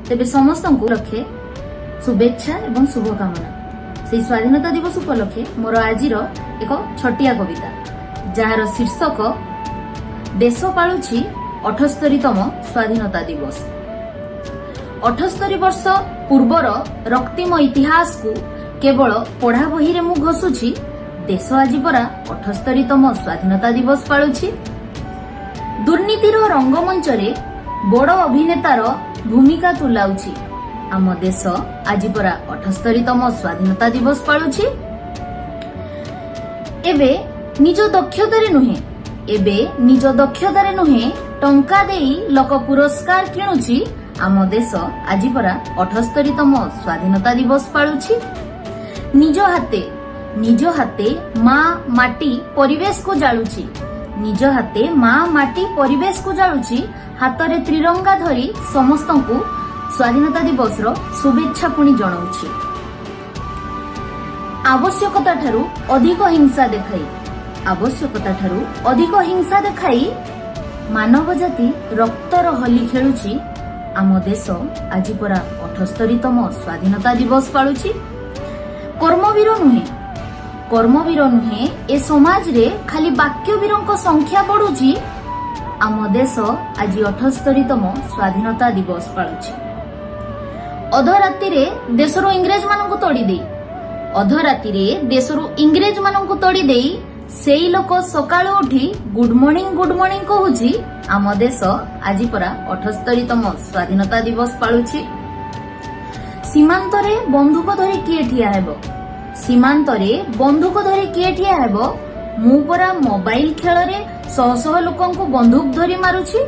तेबे समस्त लक्षे शुभेच्छा एवं शुभकामना। से स्वाधीनता दिवस उपलक्षे मोर आज एक छटिया कविता जार शीर्षक देश पालुछि 78तम स्वाधीनता दिवस। 78 वर्ष पूर्वर रक्तिम इतिहास को केवल पढ़ा बही रे मु घसुछि। देश आज परा 78तम स्वाधीनता दिवस पालुछि। दुर्नीतिर रंगमंच रे बड़ अभिनेतार भूमिका तुलाउछि। आम देश आज परा 78तम स्वाधीनता दिवस पालुछि। एबे निज दक्षतारे नुहे टंका देई लोक पुरस्कार किणुछि। आम देश आज परा 78तम स्वाधीनता दिवस पालुछि। निज हाथे माँ माटी परिवेश को जालुछि। निज हाथे माँ माटी परिवेश को जालुछि। हाथरे त्रिरंगा धरी समस्तंकु स्वाधीनता दिवस रो शुभेच्छा पुणी जणाउछि। आवश्यकता ठारू अधिक हिंसा देखाई मानव जाति रक्तर होली खेलुछि। आम देश आज परा 78तम स्वाधीनता दिवस पालुछि। कर्मवीर नुहे ए समाज रे खाली वाक्यवीरों संख्या बढ़ुछि। आम देश आज 78तम स्वाधीनता दिवस पालुछि। अधराति देशरू इंग्रेज मानकु तोड़ी देई सेई लोक सकाळु उठी गुड मॉर्निंग कहूछि। आम देश आज परा 78तम स्वाधीनता दिवस पालुछि। सीमांतरे बंदूक धरी किए ठिया हेबो मु परा मोबाइल खेल रे शह शह लोकंकु बंदूक धरी मारुछि।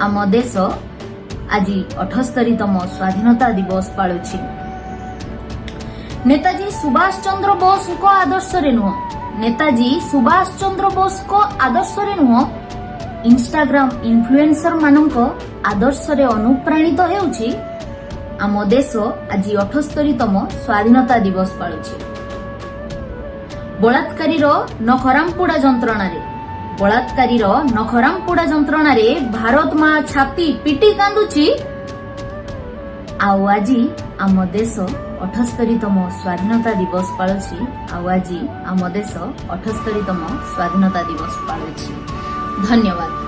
आम देश आज 78तम स्वाधीनता दिवस पालुछि। नेताजी सुभाष चंद्र बोस को आदर्श रे नुह इंस्टाग्राम इन्फ्लुएंसर मानक आदर्श रे अनुप्राणित हेउछि। आम देश आज 78तम स्वाधीनता दिवस पालुछि। बलात्कारी नखरामपुड़ा जंत्रणा रे भारत माँ छाती पिटी कांदुछि। आउ आज आम देश 78तम स्वाधीनता दिवस पालुछि। आउ आज आम देश 78तम स्वाधीनता दिवस पालुछि। धन्यवाद।